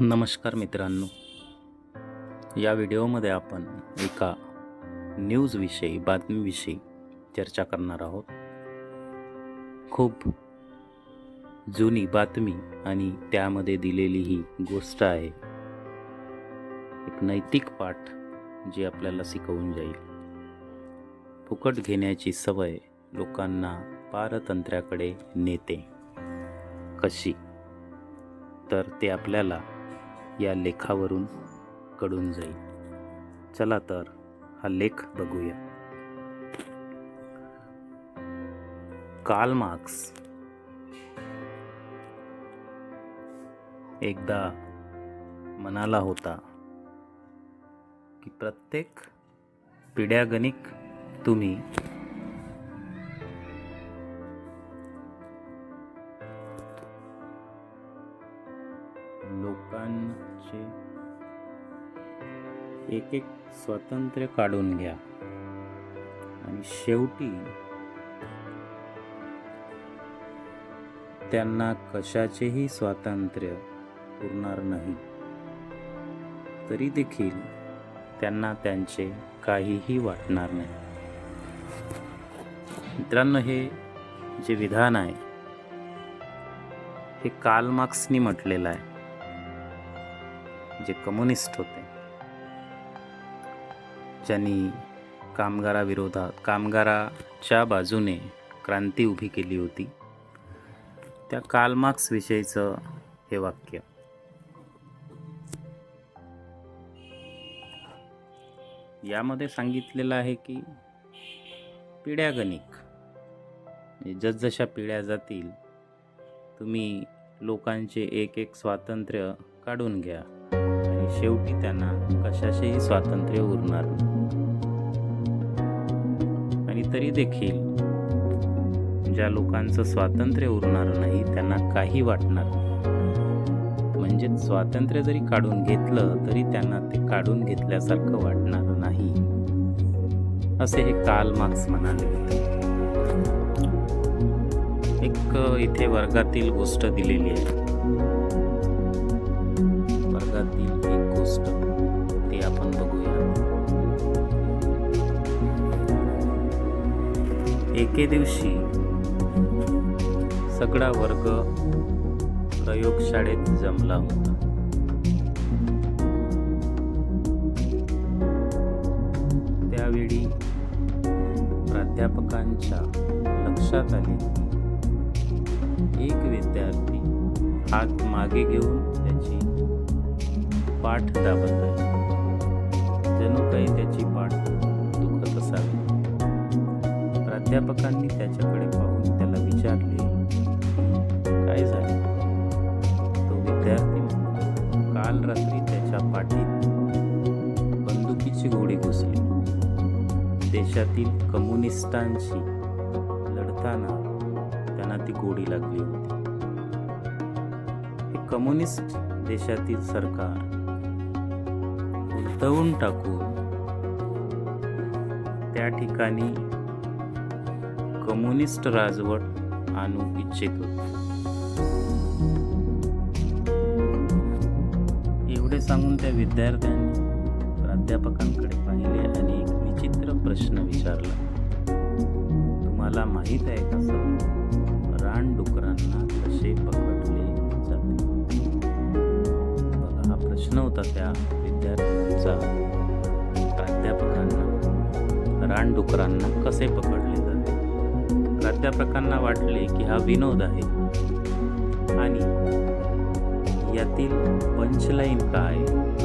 नमस्कार मित्रांनो, या व्हिडिओमध्ये आपण एका न्यूजविषयी बातमीविषयी चर्चा करणार आहोत. खूप जुनी बातमी आणि त्यामध्ये दिलेली ही गोष्ट आहे. एक नैतिक पाठ जी आपल्याला शिकवून जाईल. फुकट घेण्याची सवय लोकांना पारतंत्र्याकडे नेते. कशी? तर ते आपल्याला या लेखावरून कळून जाईल. चला तर हा लेख बघूया. कार्ल मार्क्स एकदा म्हणाला होता की प्रत्येक पिढ्यागणिक तुम्ही लोकांचे एक एक स्वातंत्र्य काढून घ्या आणि शेवटी त्यांना कशाचेही स्वातंत्र्य उरणार नाही. तरी देखील त्यांना त्यांचे काहीही वाटणार नाही. मित्रांनो, हे जे विधान आहे हे कार्ल मार्क्सनी म्हटलेलं आहे, जे कम्युनिस्ट होते, ज्यांनी कामगाराच्या बाजूने क्रांती उभी केली होती. त्या कार्ल मार्क्स विषयीचं हे वाक्य. यामध्ये सांगितलेलं आहे की पिढ्यागणिक, जसजशा पिढ्या जातील तुम्ही लोकांचे एक एक स्वातंत्र्य काढून घ्या आणि शेवटी त्यांना कशाचेही स्वातंत्र्य उरणार नाही. आणि तरी देखील ज्या लोकांचं स्वातंत्र्य उरणार नाही त्यांना काही वाटणार नाही. म्हणजे स्वातंत्र्य जरी काढून घेतलं तरी त्यांना ते काढून घेतल्यासारखं वाटणार नाही, असे हे कार्ल मार्क्स म्हणाले होते. एक इथे वर्गातील गोष्ट दिलेली आहे. वर्गातील एक गोष्ट ती आपण बघूया. एके दिवशी सगळा वर्ग प्रयोगशाळेत जमला होता. त्यावेळी प्राध्यापकांच्या लक्षात आले की एक विद्यार्थी हात मागे घेऊन त्याची पाठ दाबत आहे. जणू काही त्याची पाठ दुखत असावी. प्राध्यापकांनी त्याच्याकडे पाहून त्याला विचारले, काय झाले? तो विद्यार्थी म्हणतो, काल रात्री त्याच्या पाठीत बंदुकीची गोळी घुसली. देशातील कम्युनिस्टांशी लढताना त्यांना ती गोळी लागली होती. हे कम्युनिस्ट देशातील सरकार उलटवून टाकून त्या ठिकाणी कम्युनिस्ट राजवट आणू इच्छित होते. एवढे सांगून त्या विद्यार्थ्यांनी प्राध्यापकांकडे पाहिले आणि एक विचित्र प्रश्न विचारला. तुम्हाला माहित आहे का सर, रानडुकरांना कसे पकडले जाते? बघा, हा प्रश्न होता त्या विद्यार्थ्यांचा. प्राध्यापकांना रानडुकरांना कसे पकडले जाते? प्राध्यापकांना वाटले की हा विनोद आहे आणि यातील पंचलाईन काय,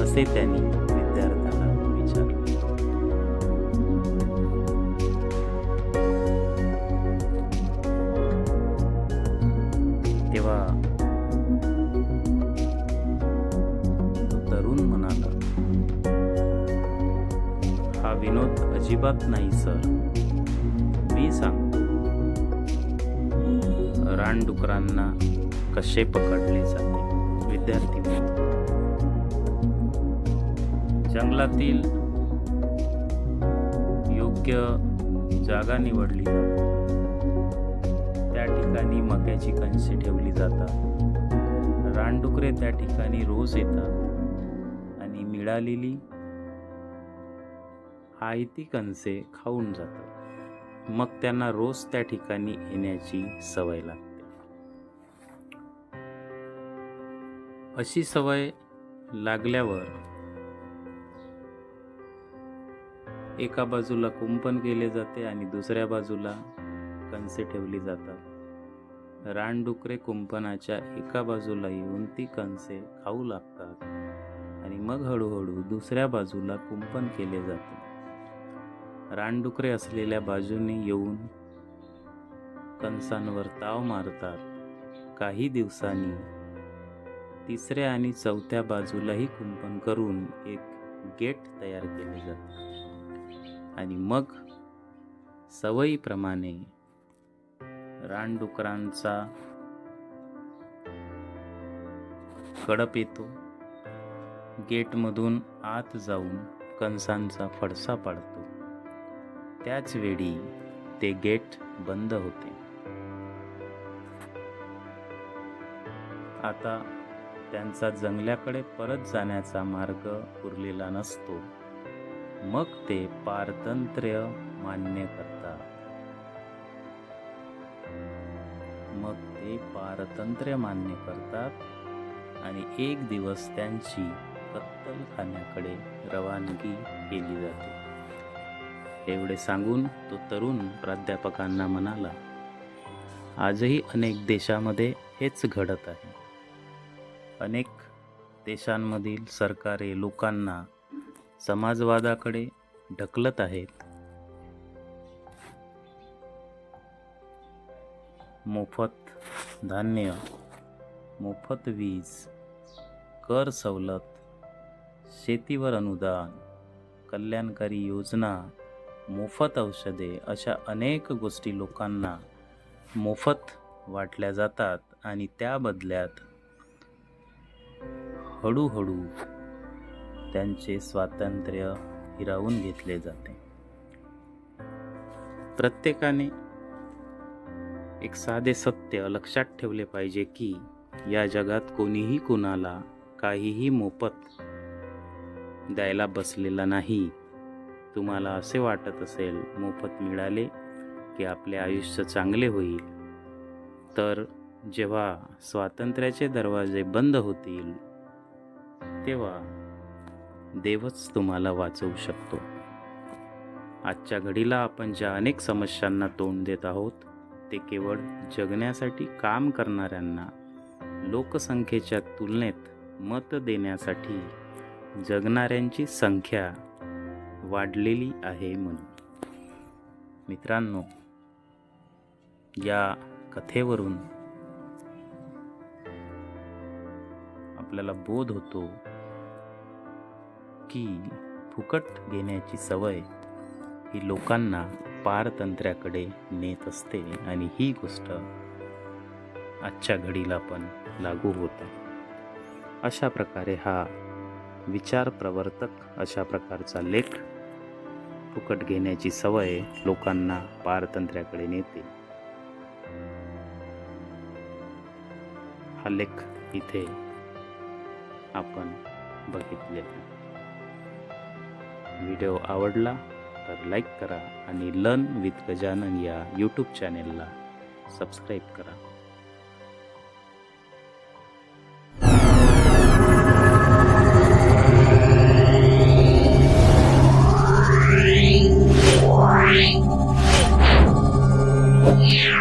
असे त्यांनी विद्यार्थ्याला विचारले. तेव्हा तो तरुण म्हणाला, हा विनोद अजिबात नाही सर, मी सांगतो. रानडुकरांना कसे पकडले जाते? विद्यार्थी म्हणतो, जंगलातील योग्य जागा निवडली जाते. त्या ठिकाणी मक्याची कणसे ठेवली जातात. रानडुकरे त्या ठिकाणी रोज येतात आणि मिळालेली आयती कणसे खाऊन जातात. मग त्यांना रोज त्या ठिकाणी येण्याची सवय लागते. अशी सवय लागल्यावर एका बाजूला कुंपण केले जाते आणि दुसऱ्या बाजूला कणसे ठेवली जातात. रानडुकरे कुंपणाच्या एका बाजूला येऊन ती कणसे खाऊ लागतात आणि मग हळूहळू दुसऱ्या बाजूला कुंपण केले जाते. रानडुकरे असलेल्या बाजूने येऊन कणसांवर ताव मारतात. काही दिवसांनी तिसऱ्या आणि चौथ्या बाजूलाही कुंपण करून एक गेट तयार केले जाते आणि मग सवयीप्रमाणे रानडुकरांचा कळप येतो. गेटमधून आत जाऊन कणसांचा फडसा पाडतो. त्याच वेळी ते गेट बंद होते. आता त्यांचा जंगलाकडे परत जाण्याचा मार्ग उरलेला नसतो. मग ते पारतंत्र्य मान्य करतात. आणि एक दिवस त्यांची कत्तलखान्याकडे रवानगी केली जाते. एवढे सांगून तो तरुण प्राध्यापकांना म्हणाला, आजही अनेक देशामध्ये हेच घडत आहे. अनेक देशांमधील सरकारे लोकांना समाजवादाकडे ढकलत आहेत. मोफत धान्य, मोफत वीज, कर सवलत, शेतीवर अनुदान, कल्याणकारी योजना, मोफत औषधे अशा अनेक गोष्टी लोकांना मोफत वाटल्या जातात आणि त्या बदल्यात हळूहळू त्यांचे स्वातंत्र्य हिरावून घेतले जाते. प्रत्येकाने एक साधे सत्य लक्षात ठेवले पाहिजे की या जगात कोणीही कुणाला काहीही मोफत द्यायला बसलेला नाही. तुम्हाला असे वाटत असेल मोफत मिळाले की आपले आयुष्य चांगले होईल, तर जेव्हा स्वातंत्र्याचे दरवाजे बंद होतील तेव्हा देवच तुम्हाला वाचवू शकतो. आजच्या घडीला आपण ज्या अनेक समस्यांना तोंड देत आहोत ते केवळ जगण्यासाठी काम करणाऱ्यांना लोकसंख्येच्या तुलनेत मत देण्यासाठी जगणाऱ्यांची संख्या वाढलेली आहे म्हणून. मित्रांनो, या कथेवरून आपल्याला बोध होतो की फुकट घेण्याची सवय ही लोकांना पारतंत्र्याकडे नेत असते आणि ही गोष्ट आजच्या घडीला पण लागू होत आहे. अशा प्रकारे हा विचार प्रवर्तक अशा प्रकारचा लेख, फुकट घेण्याची सवय लोकांना पारतंत्र्याकडे नेते, हा लेख इथे आपण बघितलेला. व्हिडिओ आवडला तर लाईक करा आणि लर्न विथ गजानन या यूट्यूब चॅनेलला सबस्क्राईब करा. Yeah.